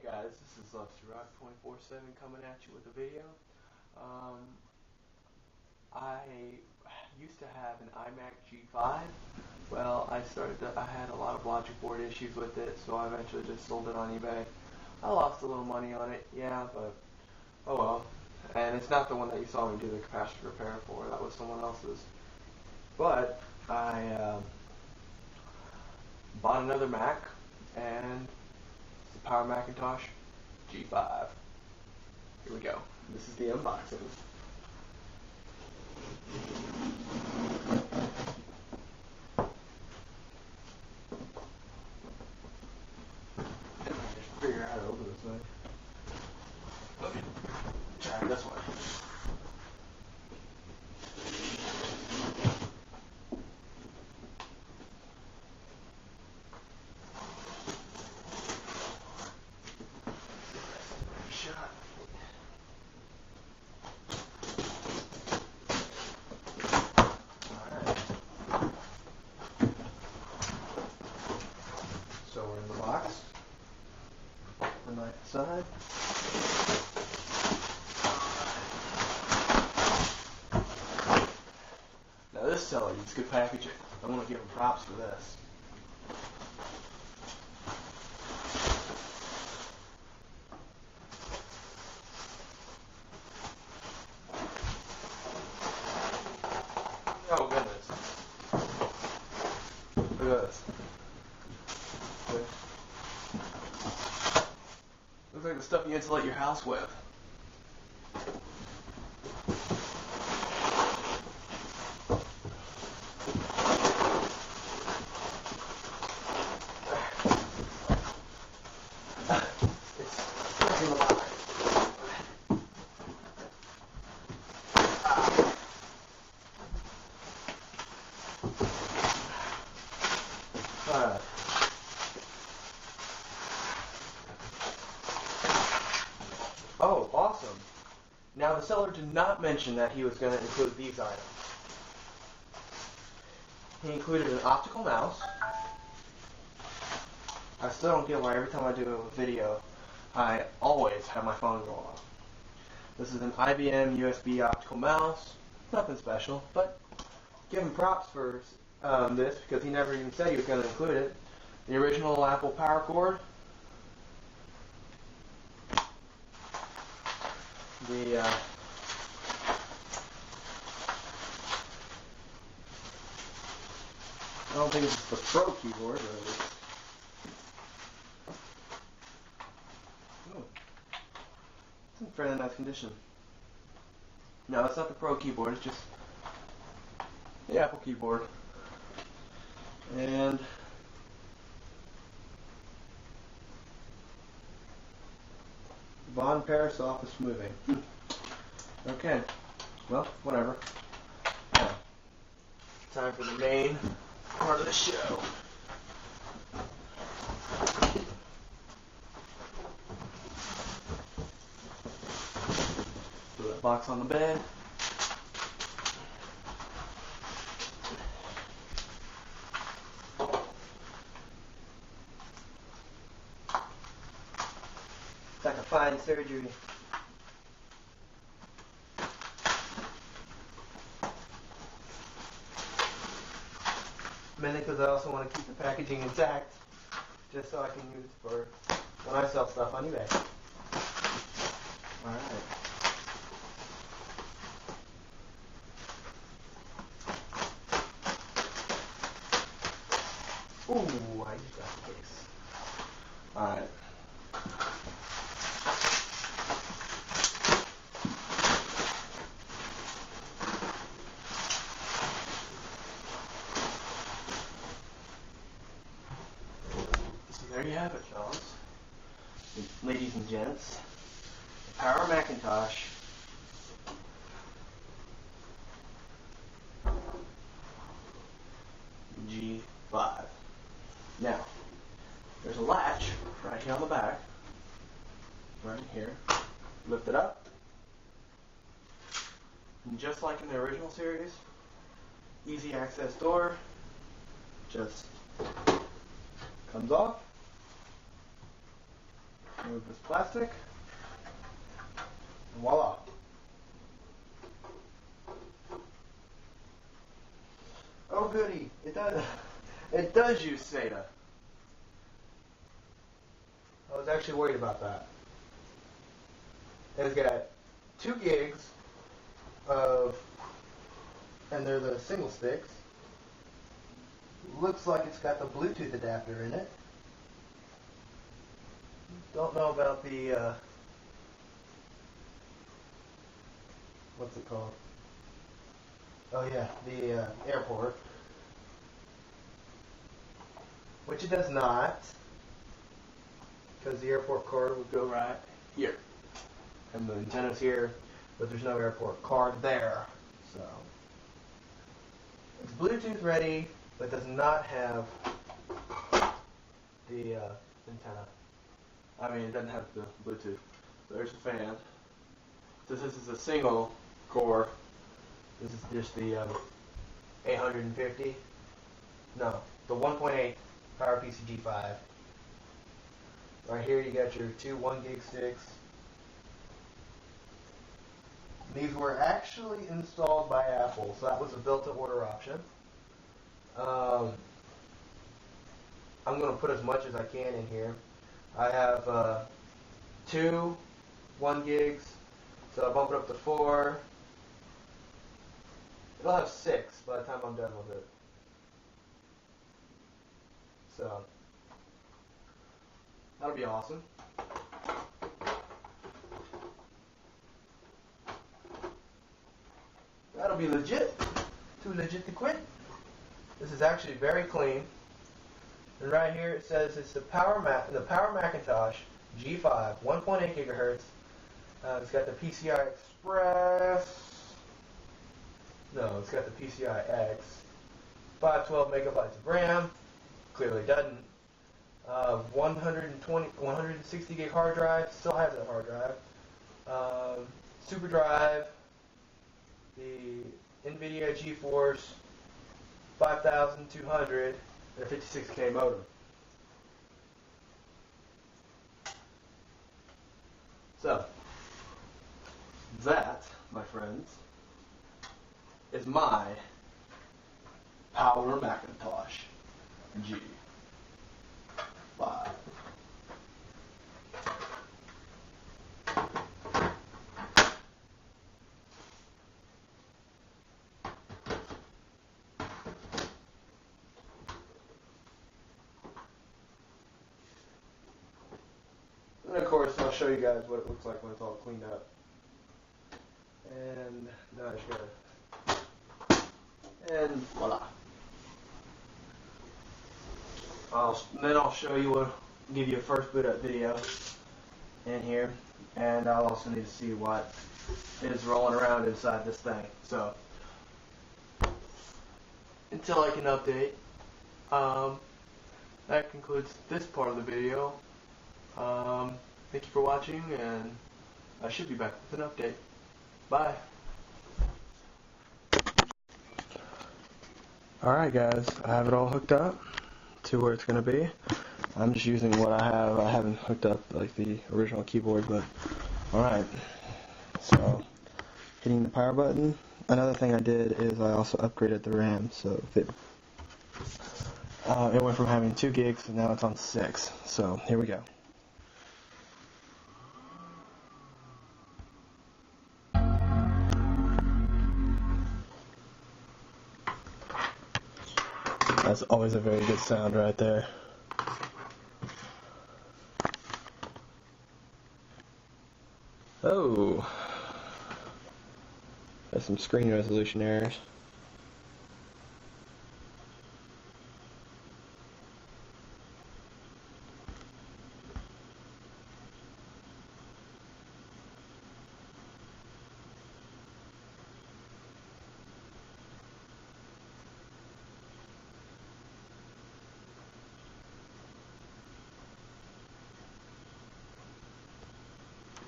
Hey guys, this is Rock 24/7 coming at you with a video. I used to have an iMac G5. Well, I had a lot of logic board issues with it, so I eventually just sold it on eBay. I lost a little money on it, yeah, but oh well. And it's not the one that you saw me do the capacitor repair for. That was someone else's. But I bought another Mac, and it's the PowerMac G5. Here we go. This is the unboxing. Just figure out how to open this thing. Let me try it this way. Shot. Alright. So we're in the box. The knife aside. Now this seller needs good packaging. I want to give him props for this. Oh goodness. Look at this. Looks like the stuff you insulate your house with. It's in the box. Alright. Oh, awesome. Now the seller did not mention that he was going to include these items. He included an optical mouse. I still don't get why every time I do a video, I always have my phone go off. This is an IBM USB optical mouse. Nothing special, but give him props for this because he never even said he was going to include it. The original Apple power cord. The I don't think it's the Pro keyboard, but it's in fairly nice condition. No, it's not the Pro keyboard, it's just the Apple keyboard. And Von Paris office moving. Okay, well, whatever. Now, time for the main part of the show. Put that box on the bed. It's like a fine surgery. Mainly because I also want to keep the packaging intact, just so I can use it for when I sell stuff on eBay. Alright. Ooh, I just got the case. Alright. There you have it, fellas, ladies and gents. The PowerMac G5. Now, there's a latch right here on the back, right here. Lift it up, and just like in the original series, easy access door, just comes off. Remove this plastic. And voila. Oh goody, it does use SATA. I was actually worried about that. It's got 2 gigs of, and they're the single sticks. Looks like it's got the Bluetooth adapter in it. Don't know about the, what's it called? Oh yeah, the airport. Which it does not, because the airport card would go right here. And the antenna's here, but there's no airport card there. So, it's Bluetooth ready, but does not have the antenna. I mean, it doesn't have the Bluetooth. There's the fan. This is a single core. This is just the 850. No, the 1.8 PowerMac G5. Right here you got your 2 1 gig sticks. These were actually installed by Apple, so that was a built-to-order option. I'm going to put as much as I can in here. I have 2 1 gigs, so I'll bump it up to 4. It'll have 6 by the time I'm done with it. So, that'll be awesome. That'll be legit. Too legit to quit. This is actually very clean. And right here it says it's the PowerMac G5, 1.8 gigahertz. It's got the PCI Express. No, it's got the PCI X. 512 megabytes of RAM. Clearly doesn't. 160 gig hard drive. Still has that hard drive. Super drive. The NVIDIA GeForce 5200 and a 56K modem. So, that, my friends, is my PowerMac G5. And of course, I'll show you guys what it looks like when it's all cleaned up. And now I just gotta, and voila. Then I'll show you give you a first boot up video in here, and I'll also need to see what is rolling around inside this thing. So until I can update, that concludes this part of the video. Thank you for watching, and I should be back with an update. Bye. Alright guys, I have it all hooked up to where it's going to be. I'm just using what I have. I haven't hooked up like the original keyboard, but alright. So, hitting the power button. Another thing I did is I also upgraded the RAM, so it went from having 2 gigs to now it's on 6. So, here we go. That's always a very good sound right there. Oh, that's some screen resolution errors.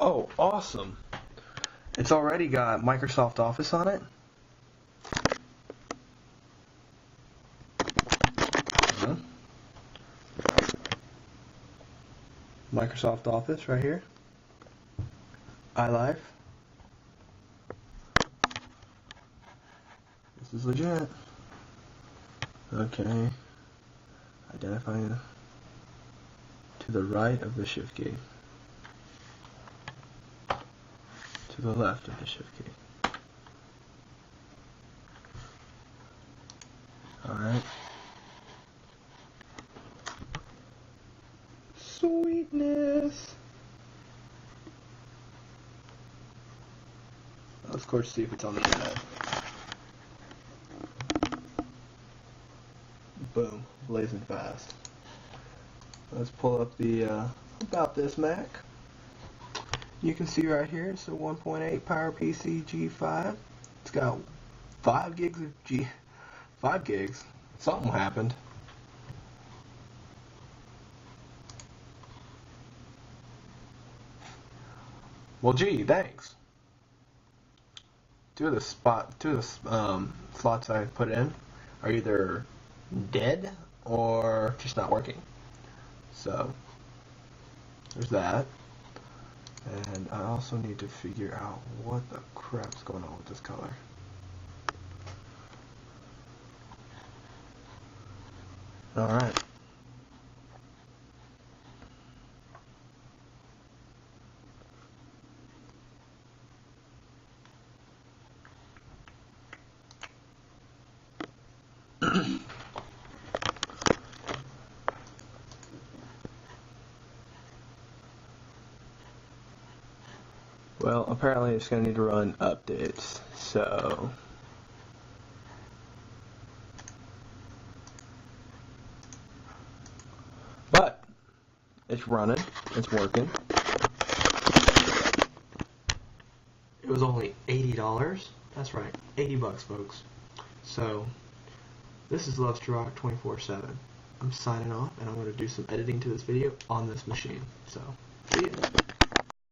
Oh, awesome. It's already got Microsoft Office on it. Microsoft Office right here. iLife. This is legit. Okay. Identifying to the right of the shift key. To the left of the shift key. Alright. Sweetness! Of course, see if it's on the internet. Boom. Blazing fast. Let's pull up the About This Mac. You can see right here, it's a 1.8 PowerPC G5. It's got 5 gigs of 5 gigs. Something happened. Well, gee, thanks. Two of the slots I put in are either dead or just not working. So there's that. And I also need to figure out what the crap's going on with this color. Alright. Well, apparently it's going to need to run updates, so but it's running, it's working. It was only $80. That's right, 80 bucks, folks. So this is Loves to Rock 24/7. I'm signing off, and I'm going to do some editing to this video on this machine. So see ya.